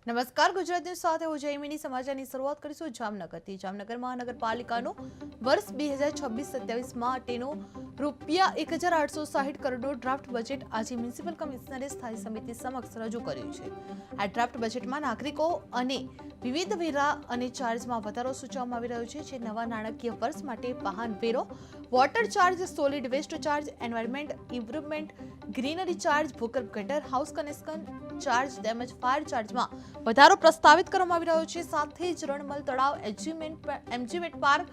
નમસ્કાર, ગુજરાત ન્યૂઝ સાથે હું જયમિની. સમાચારની શરૂઆત કરીશું જામનગરથી. જામનગર મહાનગરપાલિકાનો વર્ષ 2026-27 માટેનો ₹1,860 કરોડનો ડ્રાફ્ટ બજેટ આજે મ્યુનિસિપલ કમિશનરે સ્થાયી સમિતિ સમક્ષ રજૂ કર્યું છે. આ ડ્રાફ્ટ બજેટમાં નાગરિકો અને વિવિધ વેરા અને ચાર્જમાં વધારો સૂચવવામાં આવી રહ્યો છે. જે નવા નાણાકીય વર્ષ માટે વાહન વેરો, water charge, solid waste charge, environment improvement, greenery charge, ભૂગર્ભ ગટર, હાઉસ કનેક્શન ચાર્જ તેમજ ફાયર ચાર્જમાં વધારો પ્રસ્તાવિત કરવામાં આવી રહ્યો છે. સાથે જ રણમલ તળાવ, amusement park,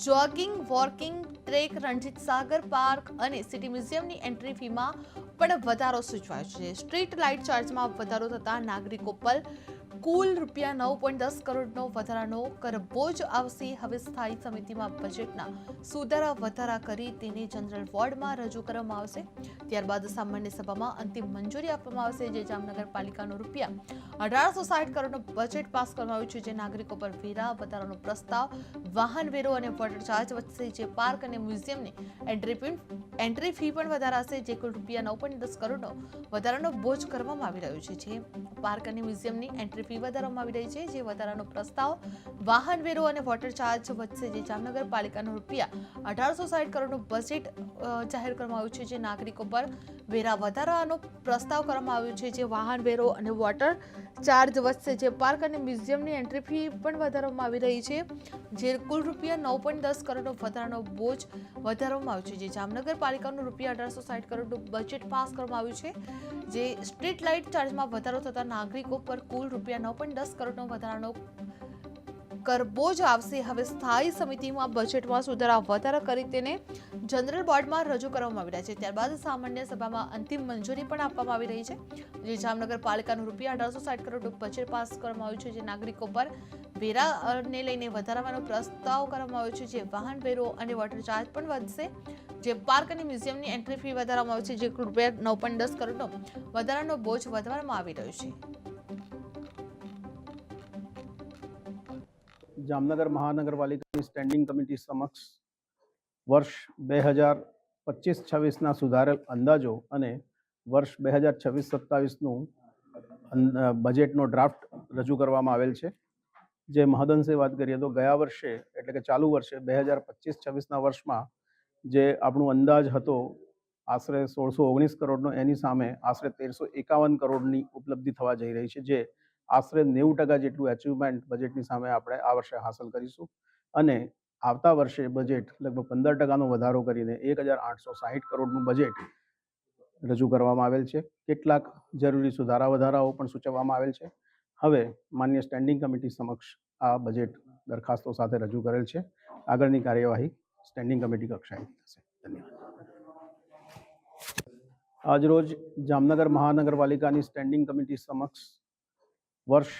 jogging walking track, Ranjit Sagar park અને સિટી મ્યુઝિયમની એન્ટ્રી ફીમાં પણ વધારો સૂચવાયો છે. સ્ટ્રીટ લાઇટ ચાર્જમાં વધારો થતા નાગરિકો પર કુલ ₹9.10 કરોડનો વધારાનો કરબોજ આવશે. હવે સ્થાયી સમિતિમાં બજેટના સુધારા વધારા કરી તેને જનરલ વોર્ડમાં રજૂ કરવામાં આવશે. ત્યારબાદ સામાન્ય સભામાં અંતિમ મંજૂરી આપવામાં આવશે. જે જામનગર પાલિકાનો ₹1,860 કરોડનો બજેટ પાસ કરવામાં આવ્યું છે. જે નાગરિકો પર વેરા વધારાનો પ્રસ્તાવ, વાહન વેરો અને વોટર ચાર્જ વધશે. જે પાર્ક અને મ્યુઝિયમની એન્ટ્રી ફી પણ વધારાશે. જે કુલ ₹9.10 કરોડનો વધારાનો બોજ કરવામાં આવી રહ્યો છે. જે પાર્ક અને મ્યુઝિયમની એન્ટ્રી ફી વધારવામાં આવી રહી છે. જે વધારાનો પ્રસ્તાવ, વાહન વેરો અને વોટર ચાર્જ વધશે. જે જામનગર પાલિકાનો ₹1,860 કરોડનું બજેટ જાહેર કરવામાં આવ્યું છે. જે નાગરિકો પર વેરા વધારાનો પ્રસ્તાવ કરવામાં આવ્યો છે. જે વાહન વેરો અને વોટર ચાર્જ વધશે. જે પાર્ક અને મ્યુઝિયમની એન્ટ્રી ફી પણ વધારવામાં આવી રહી છે. જે કુલ ₹9.10 કરોડનો વધારાનો બોજ વધારવામાં આવ્યો છે. જે જામનગર પાલિકાનું ₹1,860 કરોડનું બજેટ પાસ કરવામાં આવ્યું છે. જે સ્ટ્રીટ લાઇટ ચાર્જમાં વધારો થતા નાગરિકો પર કુલ ₹9.10 કરોડનો વધારાનો કરબોજ આવશે. હવે સ્થાયી સમિતિમાં બજેટમાં સુધારા વધારા કરી તેને જનરલ બોર્ડમાં રજૂ કરવામાં આવી રહ્યા છે. ત્યારબાદ સામાન્ય સભામાં અંતિમ મંજૂરી પણ આપવામાં આવી રહી છે. જે જામનગર પાલિકાનું ₹1,860 કરોડનું બજેટ પાસ કરવામાં આવ્યું છે. જે નાગરિકો પર વેરાને લઈને વધારવાનો પ્રસ્તાવ કરવામાં આવ્યો છે. જે વાહન વેરો અને વોટર ચાર્જ પણ વધશે. જે પાર્ક અને મ્યુઝિયમની એન્ટ્રી ફી વધારવામાં આવી છે. જે ₹9.10 કરોડનો વધારાનો બોજ વધારવામાં આવી રહ્યો છે. જામનગર મહાનગરપાલિકાની સ્ટેન્ડિંગ કમિટી સમક્ષ વર્ષ 2025-26ના સુધારેલ અંદાજો અને વર્ષ 2026-27નું બજેટનો ડ્રાફ્ટ રજૂ કરવામાં આવેલ છે. જે મહદઅંશે વાત કરીએ તો ગયા વર્ષે એટલે કે ચાલુ વર્ષે 2025-26ના વર્ષમાં જે આપણું અંદાજ હતો આશરે 1619 કરોડનો, એની સામે આશરે 1351 કરોડની ઉપલબ્ધિ થવા જઈ રહી છે. જે આશરે 90% જેટલું એચિવમેન્ટ બજેટની સામે આપણે આ વર્ષે હાંસલ કરીશું. અને આવતા વર્ષે બજેટ લગભગ 15%નો વધારો કરીને 1,860 કરોડનું બજેટ રજૂ કરવામાં આવેલ છે. કેટલાક જરૂરી સુધારા વધારાઓ પણ સૂચવવામાં આવેલ છે. હવે માન્ય સ્ટેન્ડિંગ કમિટી સમક્ષ આ બજેટ દરખાસ્તો સાથે રજૂ કરેલ છે. આગળની કાર્યવાહી સ્ટેન્ડિંગ કમિટી કક્ષાએ થશે. ધન્યવાદ. આજરોજ જામનગર મહાનગરપાલિકાની સ્ટેન્ડિંગ કમિટી સમક્ષ વર્ષ